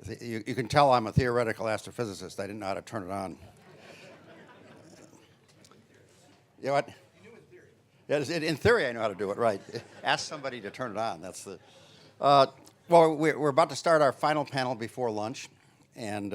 You can tell I'm a theoretical astrophysicist. I didn't know how to turn it on. You know what? You knew in theory. Yeah, in theory I know how to do it, right. Ask somebody to turn it on. That's the... well, we're about to start our final panel before lunch, and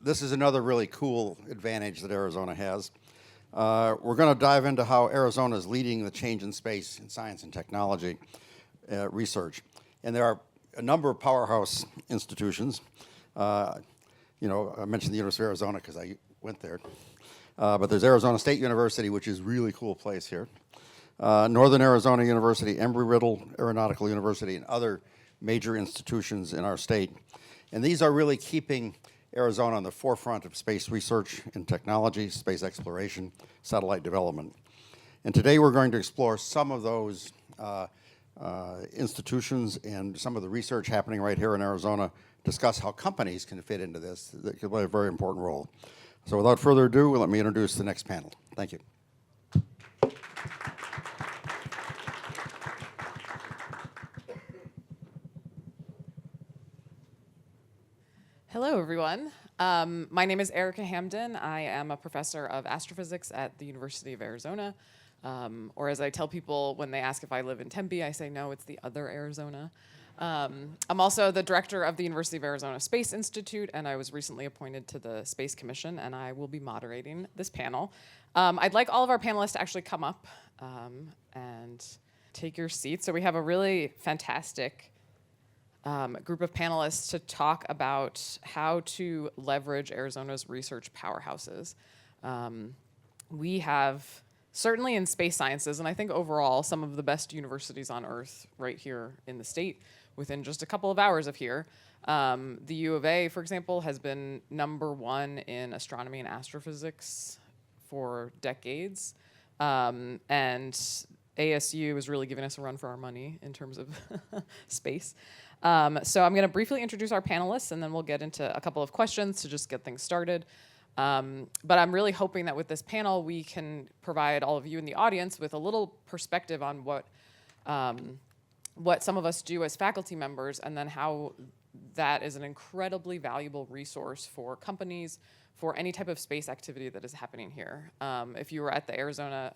this is another really cool advantage that Arizona has. We're going to dive into how Arizona is leading the change in space in science and technology research. And there are a number of powerhouse institutions. I mentioned the University of Arizona because I went there. But there's Arizona State University, which is a really cool place here. Northern Arizona University, Embry, Riddle, Aeronautical University, and other major institutions in our state. And these are really keeping Arizona on the forefront of space research and technology, space exploration, satellite development. And today we're going to explore some of those institutions and some of the research happening right here in Arizona, discuss how companies can fit into this, that can play a very important role. So without further ado, let me introduce the next panel. Thank you. Hello, everyone. My name is Erika Hamden. I am a professor of astrophysics at the University of Arizona. Or as I tell people when they ask if I live in Tempe, I say, no, it's the other Arizona. I'm also the director of the University of Arizona Space Institute, and I was recently appointed to the Space Commission, and I will be moderating this panel. I'd like all of our panelists to actually come up and take your seats. So we have a really fantastic group of panelists to talk about how to leverage Arizona's research powerhouses. We have, certainly in space sciences, and I think overall, some of the best universities on Earth right here in the state within just a couple of hours of here. The U of A, for example, has been #1 in astronomy and astrophysics for decades. And ASU is really giving us a run for our money in terms of space. So I'm going to briefly introduce our panelists, and then we'll get into a couple of questions to just get things started. But I'm really hoping that with this panel, we can provide all of you in the audience with a little perspective on what some of us do as faculty members, and then how that is an incredibly valuable resource for companies, for any type of space activity that is happening here. If you were at the Arizona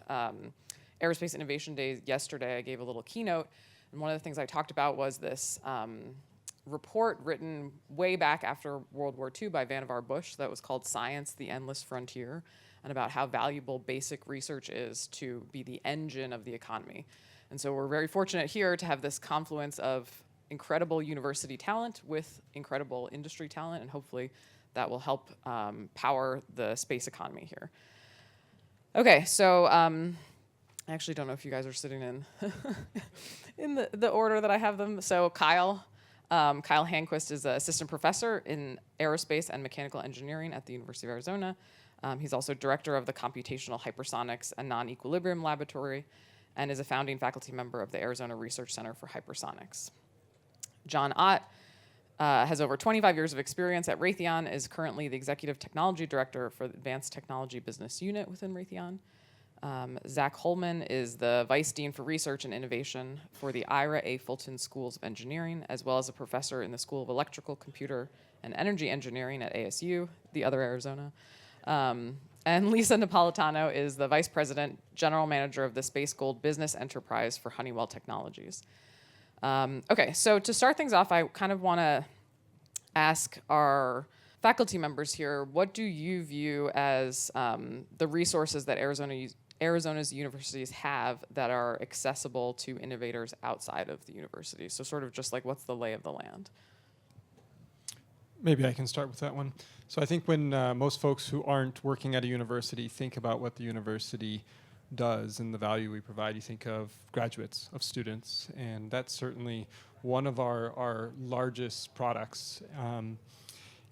Aerospace Innovation Days yesterday, I gave a little keynote, and one of the things I talked about was this report written way back after World War II by Vannevar Bush that was called Science, the Endless Frontier, and about how valuable basic research is to be the engine of the economy. And so we're very fortunate here to have this confluence of incredible university talent with incredible industry talent, and hopefully that will help power the space economy here. Okay, so I actually don't know if you guys are sitting in the order that I have them. So Kyle Hanquist is an assistant professor in aerospace and mechanical engineering at the University of Arizona. He's also director of the Computational Hypersonics and Non-Equilibrium Laboratory, and is a founding faculty member of the Arizona Research Center for Hypersonics. John Ott has over 25 years of experience at Raytheon, is currently the executive technology director for the Advanced Technology Business Unit within Raytheon. Zach Holman is the Vice Dean for Research and Innovation for the Ira A. Fulton Schools of Engineering, as well as a professor in the School of Electrical, Computer, and Energy Engineering at ASU, the other Arizona. And Lisa Napolitano is the Vice President, General Manager of the Space Gold Business Enterprise for Honeywell Technologies. Okay, so to start things off, I kind of want to ask our faculty members here, what do you view as the resources that Arizona's universities have that are accessible to innovators outside of the university? So sort of just like, what's the lay of the land? Maybe I can start with that one. So I think when most folks who aren't working at a university think about what the university does and the value we provide, you think of graduates, of students, and that's certainly one of our largest products.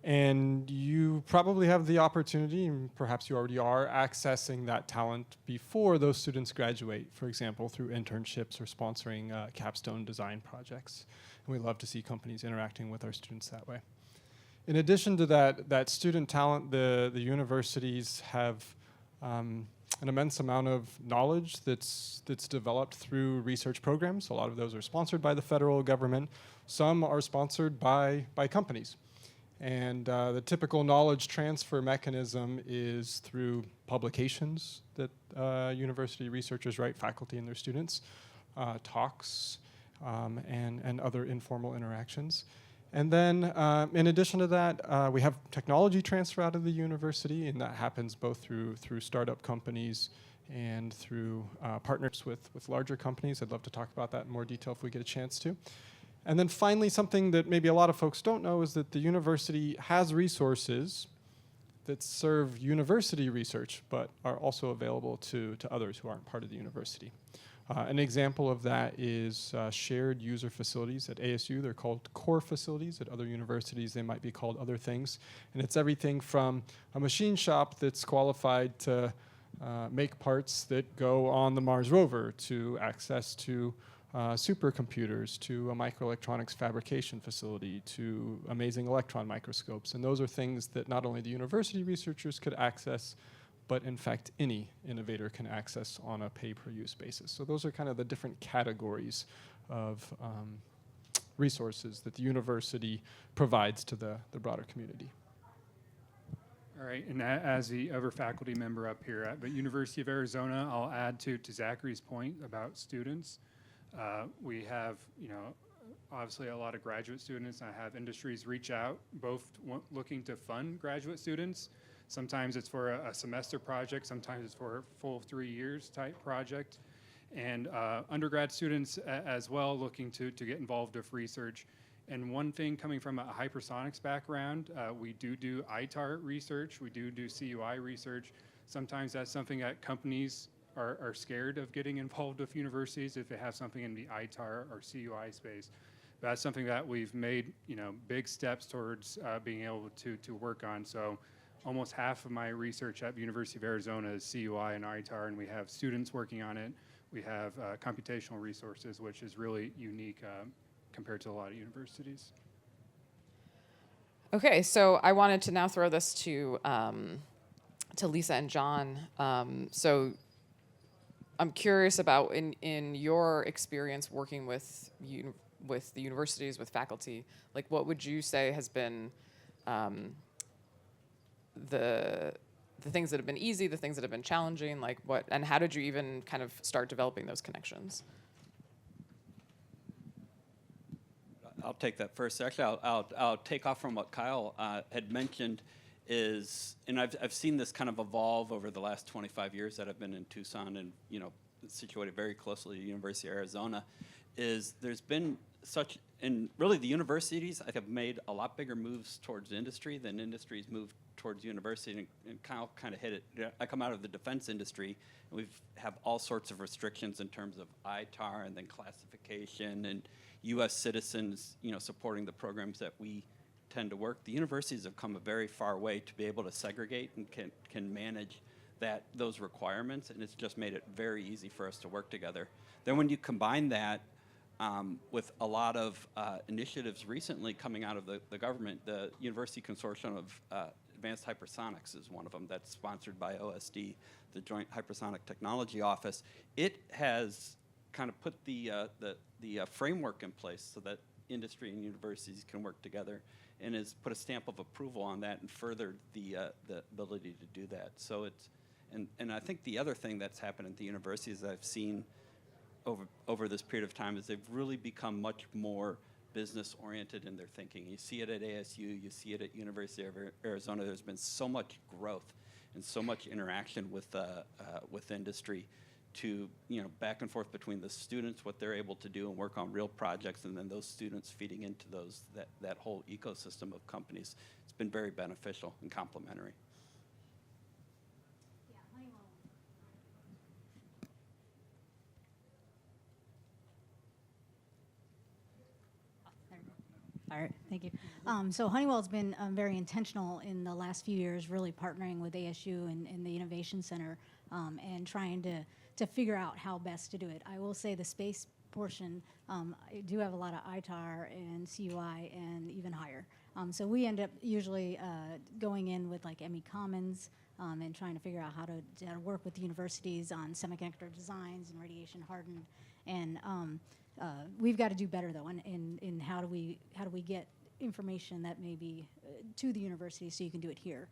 And you probably have the opportunity, and perhaps you already are, accessing that talent before those students graduate, for example, through internships or sponsoring capstone design projects. And we love to see companies interacting with our students that way. In addition to that student talent, the universities have an immense amount of knowledge that's developed through research programs. A lot of those are sponsored by the federal government. Some are sponsored by companies. And the typical knowledge transfer mechanism is through publications that university researchers write, faculty and their students, talks, and other informal interactions. And then, in addition to that, we have technology transfer out of the university, and that happens both through startup companies and through partnerships with larger companies. I'd love to talk about that in more detail if we get a chance to. And then finally, something that maybe a lot of folks don't know is that the university has resources that serve university research, but are also available to others who aren't part of the university. An example of that is shared user facilities at ASU. They're called core facilities. At other universities, they might be called other things. And it's everything from a machine shop that's qualified to make parts that go on the Mars rover, to access to supercomputers, to a microelectronics fabrication facility, to amazing electron microscopes. And those are things that not only the university researchers could access, but in fact any innovator can access on a pay-per-use basis. So those are kind of the different categories of resources that the university provides to the broader community. All right, and as the other faculty member up here at the University of Arizona, I'll add to Zachary's point about students. We have, obviously a lot of graduate students. I have industries reach out, both looking to fund graduate students. Sometimes it's for a semester project, sometimes it's for a full 3 years type project. And undergrad students as well looking to get involved with research. And one thing coming from a hypersonics background, we do ITAR research, we do CUI research. Sometimes that's something that companies are scared of getting involved with universities if they have something in the ITAR or CUI space. But that's something that we've made, big steps towards being able to work on. So almost half of my research at the University of Arizona is CUI and ITAR, and we have students working on it. We have computational resources, which is really unique compared to a lot of universities. Okay, so I wanted to now throw this to Lisa and John. So I'm curious about in your experience working with the universities, with faculty, like what would you say has been the things that have been easy, the things that have been challenging, like what, and how did you even kind of start developing those connections? I'll take that first. Actually, I'll take off from what Kyle had mentioned is, and I've seen this kind of evolve over the last 25 years that I've been in Tucson and, situated very closely to the University of Arizona, is there's been such, and really the universities have made a lot bigger moves towards industry than industries moved towards university, and Kyle kind of hit it. I come out of the defense industry, and we have all sorts of restrictions in terms of ITAR and then classification and U.S. citizens, supporting the programs that we tend to work. The universities have come a very far way to be able to segregate and can manage those requirements, and it's just made it very easy for us to work together. Then when you combine that with a lot of initiatives recently coming out of the government, the University Consortium of Advanced Hypersonics is one of them that's sponsored by OSD, the Joint Hypersonic Technology Office. It has kind of put the framework in place so that industry and universities can work together, and has put a stamp of approval on that and furthered the ability to do that. So it's, and I think the other thing that's happened at the universities that I've seen over this period of time is they've really become much more business oriented in their thinking. You see it at ASU, you see it at University of Arizona. There's been so much growth and so much interaction with industry, to back and forth between the students, what they're able to do and work on real projects, and then those students feeding into that whole ecosystem of companies. It's been very beneficial and complementary. Yeah, Honeywell. All right, thank you. So Honeywell's been very intentional in the last few years, really partnering with ASU and the Innovation Center and trying to figure out how best to do it. I will say the space portion, I do have a lot of ITAR and CUI and even higher. So we end up usually going in with like ME Commons and trying to figure out how to work with the universities on semiconductor designs and radiation hardened. And we've got to do better though in how do we get information that may be to the university so you can do it here.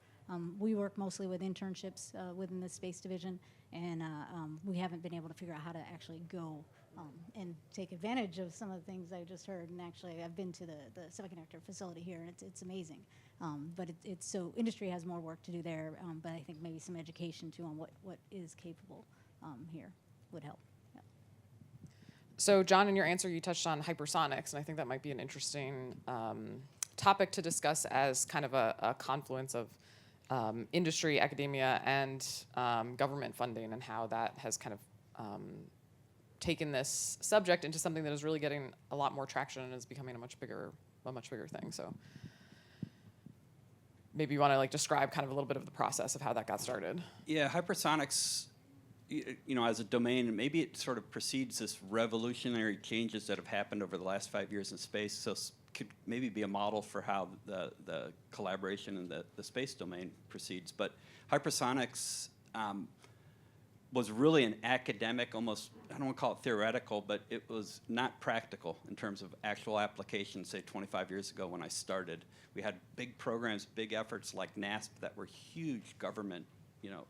We work mostly with internships within the space division, and we haven't been able to figure out how to actually go and take advantage of some of the things I just heard. And actually, I've been to the semiconductor facility here, and it's amazing. But it's so industry has more work to do there. But I think maybe some education too on what is capable here would help. Yeah. So, John, in your answer, you touched on hypersonics, and I think that might be an interesting topic to discuss as kind of a confluence of industry, academia, and government funding, and how that has kind of taken this subject into something that is really getting a lot more traction and is becoming a much bigger thing. So, maybe you want to describe kind of a little bit of the process of how that got started. Yeah, hypersonics, as a domain, maybe it sort of precedes this revolutionary changes that have happened over the last 5 years in space. So could maybe be a model for how the collaboration in the space domain proceeds. But hypersonics was really an academic, almost, I don't want to call it theoretical, but it was not practical in terms of actual application, say 25 years ago when I started. We had big programs, big efforts like NASP that were huge government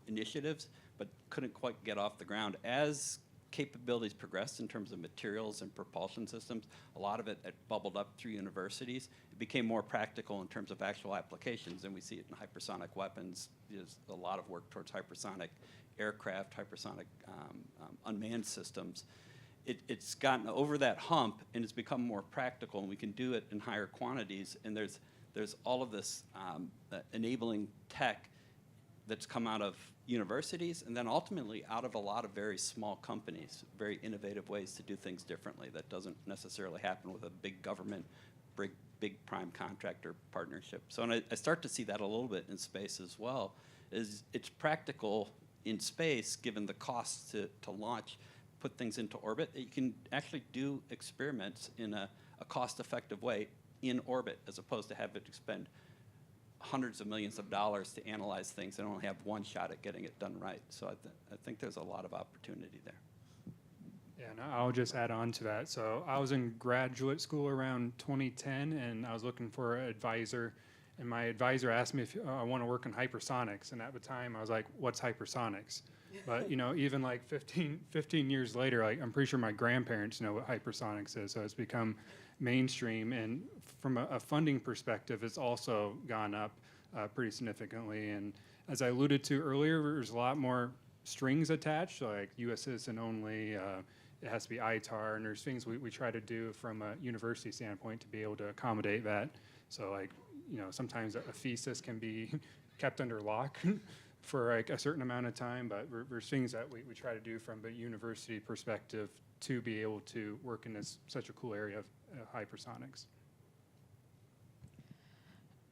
initiatives, but couldn't quite get off the ground. As capabilities progressed in terms of materials and propulsion systems, a lot of it bubbled up through universities. It became more practical in terms of actual applications, and we see it in hypersonic weapons. There's a lot of work towards hypersonic aircraft, hypersonic unmanned systems. It's gotten over that hump, and it's become more practical, and we can do it in higher quantities, and there's all of this enabling tech that's come out of universities, and then ultimately out of a lot of very small companies, very innovative ways to do things differently that doesn't necessarily happen with a big government, big prime contractor partnership. So and I start to see that a little bit in space as well, is it's practical in space, given the costs to launch, put things into orbit, that you can actually do experiments in a cost-effective way in orbit, as opposed to have it expend hundreds of millions of dollars to analyze things and only have one shot at getting it done right. So I think there's a lot of opportunity there. Yeah, and I'll just add on to that. So I was in graduate school around 2010, and I was looking for an advisor. And my advisor asked me if I want to work in hypersonics. And at the time, I was like, what's hypersonics? But, even 15 years later, I'm pretty sure my grandparents know what hypersonics is. So it's become mainstream. And from a funding perspective, it's also gone up pretty significantly. And as I alluded to earlier, there's a lot more strings attached, so like U.S. citizen only. It has to be ITAR, and there's things we try to do from a university standpoint to be able to accommodate that. So sometimes a thesis can be kept under lock for a certain amount of time, but there's things that we try to do from the university perspective to be able to work in such a cool area of hypersonics.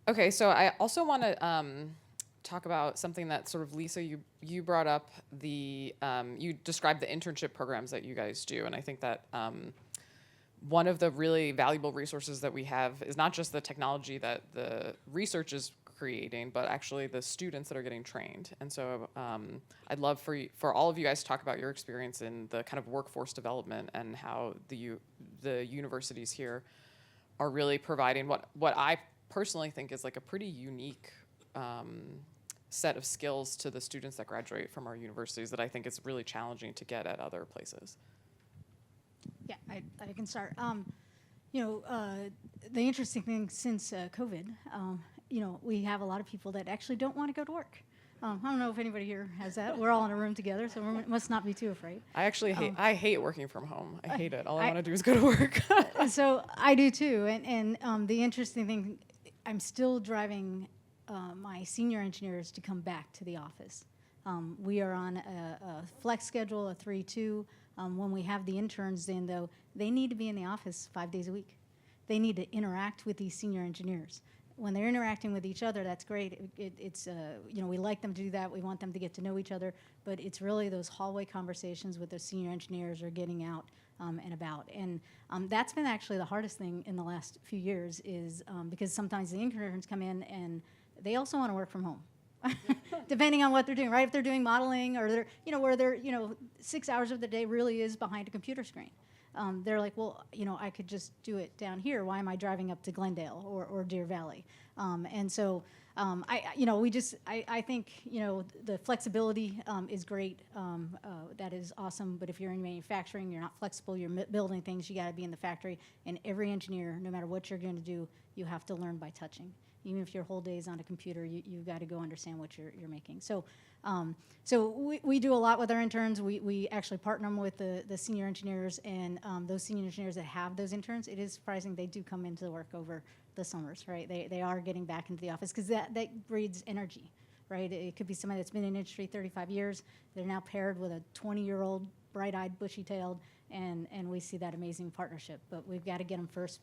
Okay, so I also want to talk about something that sort of, Lisa, you brought up you described the internship programs that you guys do, and I think that one of the really valuable resources that we have is not just the technology that the research is creating, but actually the students that are getting trained. And so I'd love for all of you guys to talk about your experience in the kind of workforce development and how the universities here are really providing what I personally think is a pretty unique set of skills to the students that graduate from our universities that I think is really challenging to get at other places. Yeah, I can start. The interesting thing since COVID, we have a lot of people that actually don't want to go to work. I don't know if anybody here has that. We're all in a room together, so we must not be too afraid. I actually hate working from home. I hate it. All I want to do is go to work. So I do too. And the interesting thing, I'm still driving my senior engineers to come back to the office. We are on a flex schedule, a 3-2. When we have the interns in, though, they need to be in the office 5 days a week. They need to interact with these senior engineers. When they're interacting with each other, that's great. It's we like them to do that. We want them to get to know each other. But it's really those hallway conversations with the senior engineers are getting out and about. And that's been actually the hardest thing in the last few years is because sometimes the interns come in and they also want to work from home. depending on what they're doing, right? If they're doing modeling or they're, where they're, 6 hours of the day really is behind a computer screen. They're like, well, I could just do it down here. Why am I driving up to Glendale or Deer Valley? And so I think, the flexibility is great. That is awesome. But if you're in manufacturing, you're not flexible, you're building things, you got to be in the factory. And every engineer, no matter what you're going to do, you have to learn by touching. Even if your whole day is on a computer, you've got to go understand what you're making. So we do a lot with our interns. We actually partner them with the senior engineers, and those senior engineers that have those interns, it is surprising they do come into work over the summers, right? They are getting back into the office because that breeds energy, right? It could be somebody that's been in industry 35 years. They're now paired with a 20-year-old, bright-eyed, bushy-tailed, and we see that amazing partnership. But we've got to get them first